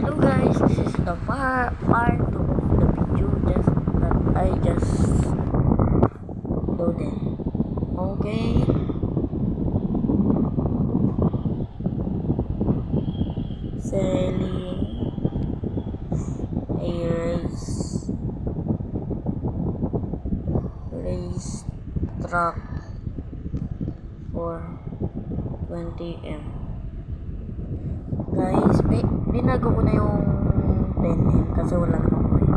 Hello guys, this is the part 2 of the video just that I just loaded. Okay. Selling a race truck for 20M. Guys, binago ko na yung 10M kasi wala namang point.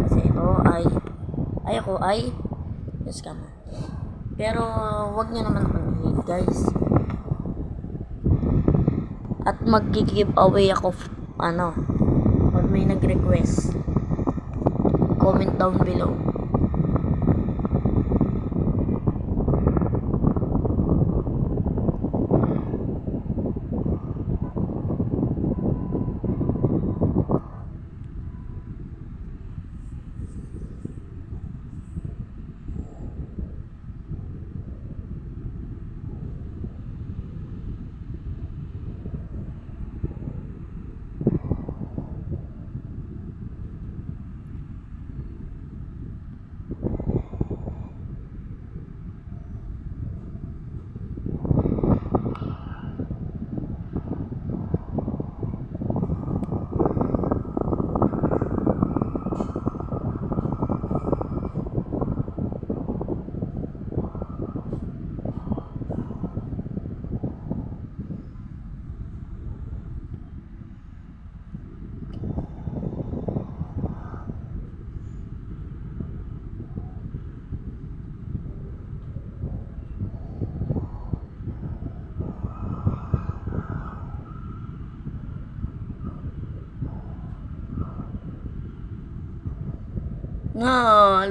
Kasi ito ay scam. Pero wag niyo naman akong i-hate guys. At mag-give away ako pag may nag-request. Comment down below.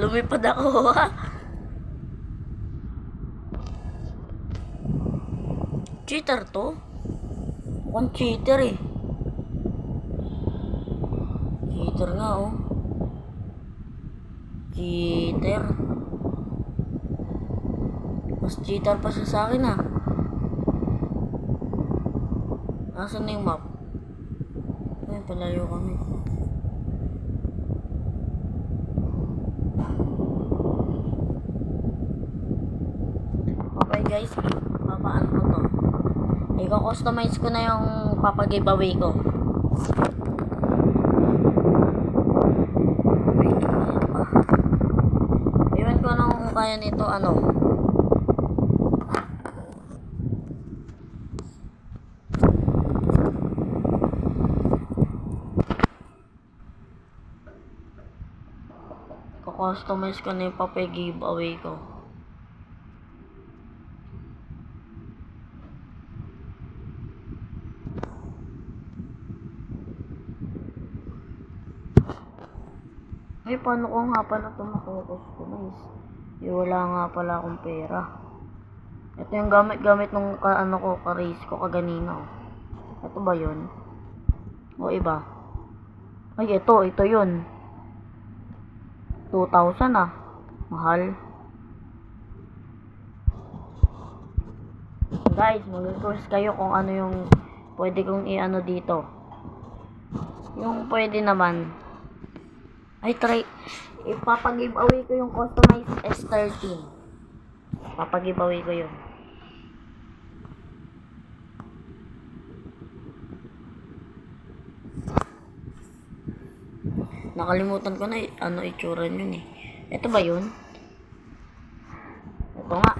Lumipad ako. Cheater to? Mukhang cheater eh. Cheater nga oh. Cheater. Mas cheater pa siya sa akin ah. Nasaan na yung map? Ay, palayo kami. Okay guys, papaan ko to. I-customize ko na yung papa-giveaway ko. Iwan ko na kung kaya nito I-customize ko na yung papa-giveaway ko. Ay, paano ko nga pala ito makakustomize? Wala nga pala akong pera. Ito yung gamit nung ka-race ko kaganina. Ito ba yun? O iba? Ay, ito yun. 2,000 ah. Mahal. Guys, mag-request kayo kung ano yung pwede kong i-ano dito. Yung pwede naman. Ay, ipapag-giveaway ko yung customized S13. Papag-giveaway ko yun. Nakalimutan ko na itsura yun eh. Ito ba yun? Ito nga.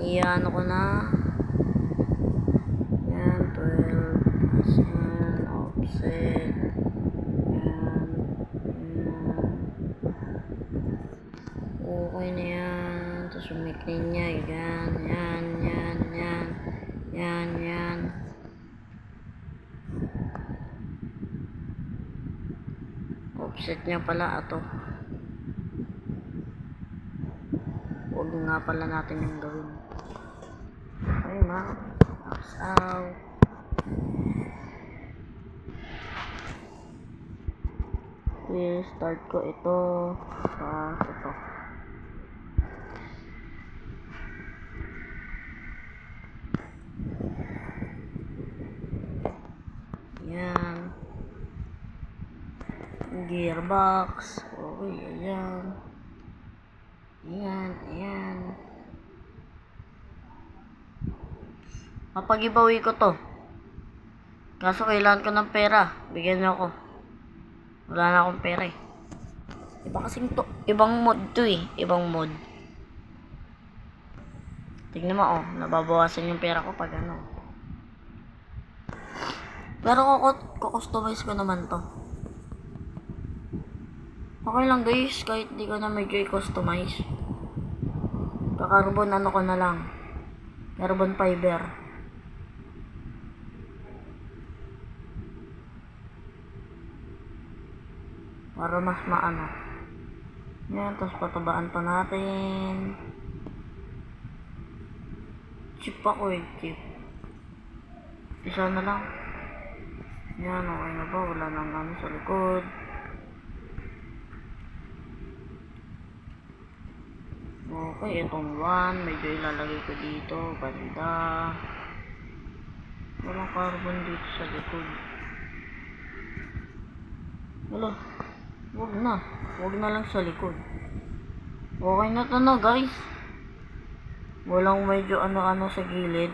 Iyan ko na. Yan, 12%. Offset. Yan. Okay na yan. Tapos umikrin niya. Yan. Offset niya pala ito. Huwag nga pala natin yung gawin. Ayun na. Max out. I-start ko ito sa ito. Yan. Gearbox. Okay, ayan. Ayan, ayan. Mapag-giveaway ko to. Kaso kailangan ko ng pera. Bigyan niyo ako. Wala na akong pera eh. Iba kasing to. Ibang mod to eh. Ibang mod. Tignan mo oh. Nababawasan yung pera ko pag ano. Pero kukustomize ko naman to. Okay lang guys. Kahit di ko na medyo i-customize. Kakarbon ano ko na lang. Carbon fiber. Para mas maano. Yan, tapos patabaan pa natin. Chip ako eh, chip. Isa na lang. Yan, okay na ba? Wala nang ano sa likod. Okay, itong one, medyo ilalagay ko dito. Banda. Walang carbon dito sa likod. Wala. Huwag na. Huwag na lang sa likod. Okay na to na guys. Walang medyo ano-ano sa gilid.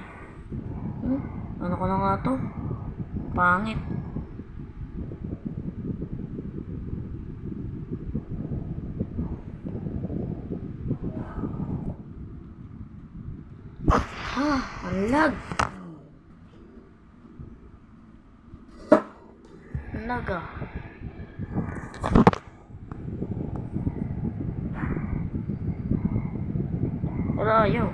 Ano ko na nga to? Pangit. Ang lag. Ang lag ah. Wala ayaw.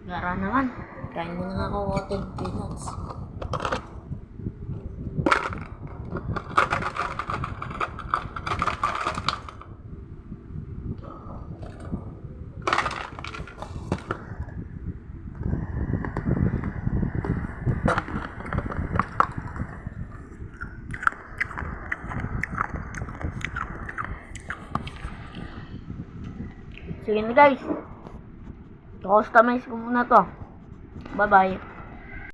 Gara naman. Kain mo na ako water peanuts. Sige na guys. Customize ko muna to. Bye bye.